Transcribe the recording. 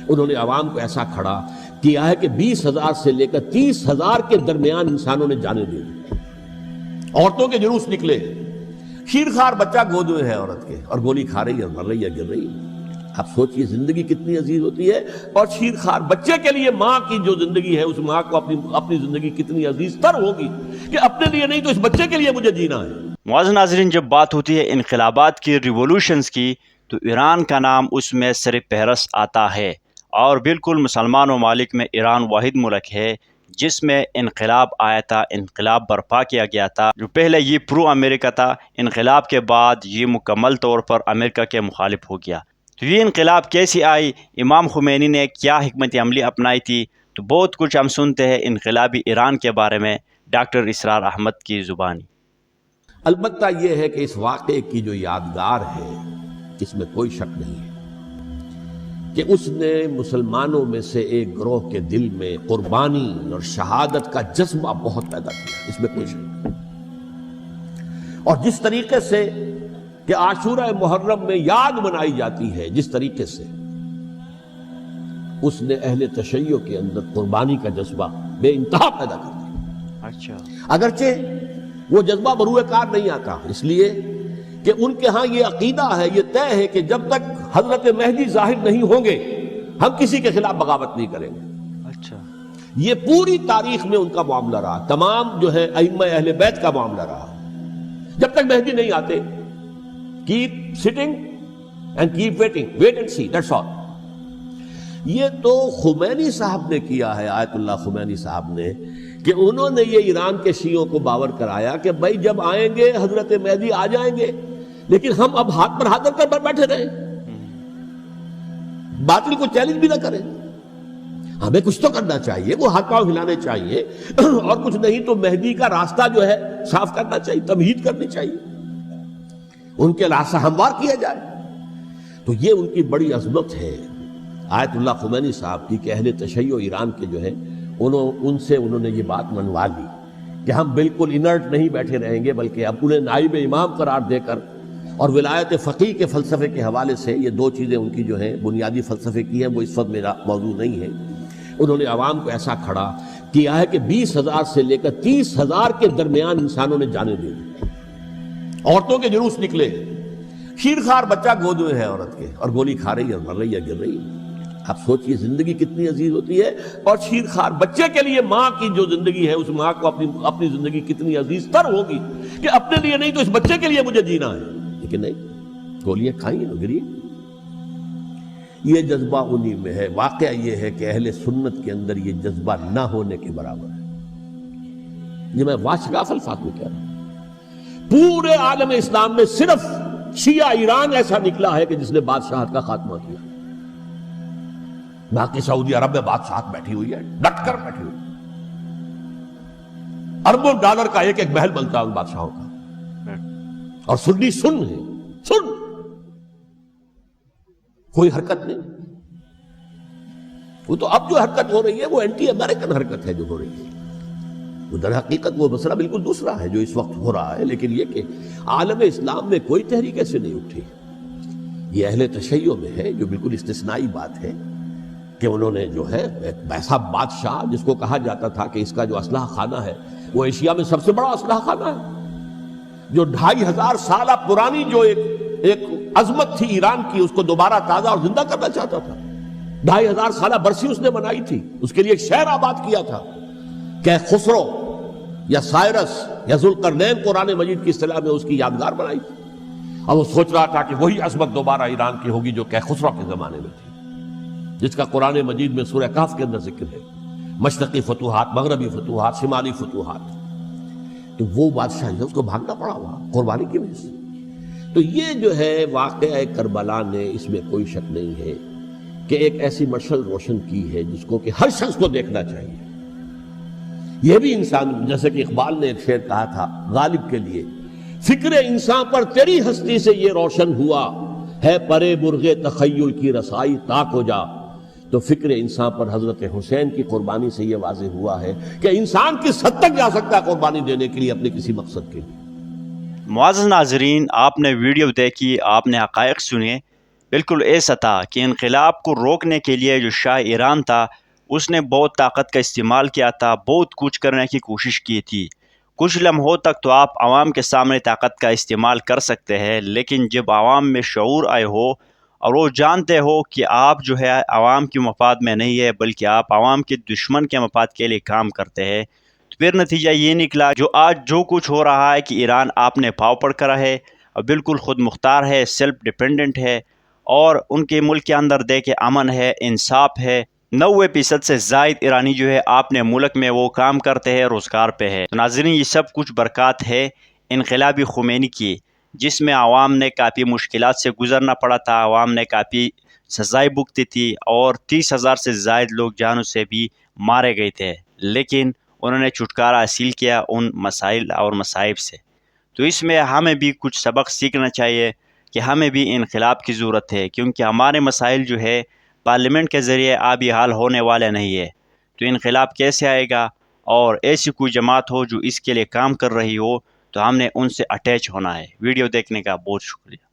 انہوں نے عوام کو ایسا کھڑا کیا ہے کہ 20,000 سے لے کر 30,000 کے درمیان انسانوں نے جانیں دی. عورتوں کے جلوس نکلے، شیرخوار بچہ گود میں ہے عورت کے، اور گولی کھا رہی ہے، مر رہی ہے، گر رہی ہے. آپ سوچئے زندگی کتنی عزیز ہوتی ہے، اور شیرخوار بچے کے لیے ماں کی جو زندگی ہے، اس ماں کو اپنی زندگی کتنی عزیز تر ہوگی کہ اپنے لیے نہیں تو اس بچے کے لیے مجھے جینا ہے. معزز ناظرین، جب بات ہوتی ہے انقلابات کی، ریولوشنز کی، تو ایران کا نام اس میں سر فہرست آتا ہے، اور بالکل مسلمان ممالک میں ایران واحد ملک ہے جس میں انقلاب آیا تھا، انقلاب برپا کیا گیا تھا. جو پہلے یہ پرو امریکہ تھا، انقلاب کے بعد یہ مکمل طور پر امریکہ کے مخالف ہو گیا. تو یہ انقلاب کیسی آئی، امام خمینی نے کیا حکمت عملی اپنائی تھی، تو بہت کچھ ہم سنتے ہیں انقلابی ایران کے بارے میں ڈاکٹر اسرار احمد کی زبانی. البتہ یہ ہے کہ اس واقعے کی جو یادگار ہے، اس میں کوئی شک نہیں ہے کہ اس نے مسلمانوں میں سے ایک گروہ کے دل میں قربانی اور شہادت کا جذبہ بہت پیدا کیا، اس میں کوئی شک نہیں. اور جس طریقے سے کہ عاشورہ محرم میں یاد منائی جاتی ہے، جس طریقے سے اس نے اہل تشیع کے اندر قربانی کا جذبہ بے انتہا پیدا کر دیا. اچھا، اگرچہ وہ جذبہ بروئے کار نہیں آتا، اس لیے کہ ان کے ہاں یہ عقیدہ ہے، یہ طے ہے کہ جب تک حضرت مہدی ظاہر نہیں ہوں گے ہم کسی کے خلاف بغاوت نہیں کریں گے. اچھا، یہ پوری تاریخ میں ان کا معاملہ رہا، تمام جو ہے ائمہ اہل بیت کا معاملہ رہا. جب تک مہدی نہیں آتے، keep sitting and keep waiting, wait and see, that's all. یہ تو خمینی صاحب نے کیا ہے، آیت اللہ خمینی صاحب نے، کہ انہوں نے یہ ایران کے شیعوں کو باور کرایا کہ بھائی جب آئیں گے حضرت مہدی آ جائیں گے، لیکن ہم اب ہاتھ پر ہاتھ رکھ کر بیٹھے رہیں، باطل کو چیلنج بھی نہ کریں. ہمیں کچھ تو کرنا چاہیے، وہ ہاتھ پاؤں ہلانے چاہیے، اور کچھ نہیں تو مہدی کا راستہ جو ہے صاف کرنا چاہیے، تمہید کرنی چاہیے، ان کے راستہ ہموار کیا جائے. تو یہ ان کی بڑی عظمت ہے آیت اللہ خمینی صاحب کی کہ اہل تشیع ایران کے جو ہے ان سے انہوں نے یہ بات منوا لی کہ ہم بالکل انرٹ نہیں بیٹھے رہیں گے، بلکہ اب انہیں نائب امام قرار دے کر اور ولایت فقیہ کے فلسفے کے حوالے سے، یہ دو چیزیں ان کی جو ہیں بنیادی فلسفے کی ہیں، وہ اس وقت میرا موضوع نہیں ہے. انہوں نے عوام کو ایسا کھڑا کیا ہے کہ 20,000 سے لے کر 30,000 کے درمیان انسانوں نے جانیں دی. عورتوں کے جلوس نکلے، شیرخوار بچہ گود میں ہے عورت کے، اور گولی کھا رہی ہے، مر رہی ہے، گر رہی ہے. آپ سوچئے زندگی کتنی عزیز ہوتی ہے، اور شیرخوار بچے کے لیے ماں کی جو زندگی ہے، اس ماں کو اپنی زندگی کتنی عزیز تر ہوگی کہ اپنے لیے نہیں تو اس بچے کے لیے مجھے جینا ہے. لیکن نہیں، گولیاں کھائیں گے، گری. یہ جذبہ انہی میں ہے. واقعہ یہ ہے کہ اہل سنت کے اندر یہ جذبہ نہ ہونے کے برابر ہے. یہ میں واشگاف الفاظ میں کہہ رہا ہوں. پورے عالم اسلام میں صرف شیعہ ایران ایسا نکلا ہے کہ جس نے بادشاہت کا خاتمہ کیا. باقی سعودی عرب میں بادشاہت بیٹھی ہوئی ہے، ڈٹ کر بیٹھی ہوئی. اربوں ڈالر کا ایک ایک محل بنتا ہے ان بادشاہوں کا، اور سنی سن ہے، سن، کوئی حرکت نہیں. وہ تو اب جو حرکت ہو رہی ہے وہ اینٹی امریکن حرکت ہے جو ہو رہی ہے. وہ در حقیقت وہ مسئلہ بالکل دوسرا ہے جو اس وقت ہو رہا ہے. لیکن یہ کہ عالم اسلام میں کوئی تحریک ایسے نہیں اٹھی. یہ اہل تشیع میں ہے، جو بالکل استثنائی بات ہے کہ انہوں نے جو ہے ایک ایسا بادشاہ جس کو کہا جاتا تھا کہ اس کا جو اسلحہ خانہ ہے وہ ایشیا میں سب سے بڑا اسلحہ خانہ ہے، جو 2500 سالہ پرانی جو ایک عظمت تھی ایران کی، اس کو دوبارہ تازہ اور زندہ کرنا چاہتا تھا. 2500 سالہ برسی اس نے منائی تھی، اس کے لیے ایک شہر آباد کیا تھا کہ خسرو یا سائرس یا ذوالقرنین قرآن مجید کی اصطلاح میں اس کی یادگار بنائی تھی. اور وہ سوچ رہا تھا کہ وہی عظمت دوبارہ ایران کی ہوگی جو کہ خسرو کے زمانے میں تھی، جس کا قرآن مجید میں سورہ کہف کے اندر ذکر ہے. مشرقی فتوحات، مغربی فتوحات، شمالی فتوحات. تو وہ بادشاہ ہے، اس کو بھاگنا پڑا ہوا قربانی کی وجہ سے. تو یہ جو ہے واقعہ کربلا نے، اس میں کوئی شک نہیں ہے کہ ایک ایسی مشعل روشن کی ہے جس کو کہ ہر شخص کو دیکھنا چاہیے. یہ بھی انسان، جیسے کہ اقبال نے ایک شعر کہا تھا غالب کے لیے، فکر انسان پر تیری ہستی سے یہ روشن ہوا ہے، پرے مرغ تخیل کی رسائی تاک ہو جا. تو فکر انسان پر حضرت حسین کی قربانی سے یہ واضح ہوا ہے کہ انسان کس حد تک جا سکتا ہے قربانی دینے کے لیے اپنے کسی مقصد کے لیے. معزز ناظرین، آپ نے ویڈیو دیکھی، آپ نے حقائق سنے. بالکل ایسا تھا کہ انقلاب کو روکنے کے لیے جو شاہ ایران تھا اس نے بہت طاقت کا استعمال کیا تھا، بہت کچھ کرنے کی کوشش کی تھی۔ کچھ لمحوں تک تو آپ عوام کے سامنے طاقت کا استعمال کر سکتے ہیں، لیکن جب عوام میں شعور آئے ہو اور وہ جانتے ہو کہ آپ جو ہے عوام کے مفاد میں نہیں ہے بلکہ آپ عوام کے دشمن کے مفاد کے لیے کام کرتے ہیں، تو پھر نتیجہ یہ نکلا جو آج جو کچھ ہو رہا ہے کہ ایران آپ نے پاؤ پڑ کر ہے اور بالکل خود مختار ہے، سیلف ڈیپینڈنٹ ہے، اور ان کے ملک کے اندر دیکھے امن ہے، انصاف ہے۔ 90% سے زائد ایرانی جو ہے آپ نے ملک میں وہ کام کرتے ہیں، روزگار پہ ہے۔ تو ناظرین، یہ سب کچھ برکات ہے انقلابی خمینی کی، جس میں عوام نے کافی مشکلات سے گزرنا پڑا تھا، عوام نے کافی سزائیں بھگتی تھی اور 30,000 سے زائد لوگ جانوں سے بھی مارے گئے تھے، لیکن انہوں نے چھٹکارا حاصل کیا ان مسائل اور مصائب سے۔ تو اس میں ہمیں بھی کچھ سبق سیکھنا چاہیے کہ ہمیں بھی انقلاب کی ضرورت ہے، کیونکہ ہمارے مسائل جو ہے پارلیمنٹ کے ذریعے آبی حال ہونے والے نہیں ہے۔ تو انقلاب کیسے آئے گا؟ اور ایسی کوئی جماعت ہو جو اس کے لیے کام کر رہی ہو تو ہم نے ان سے اٹیچ ہونا ہے۔ ویڈیو دیکھنے کا بہت شکریہ۔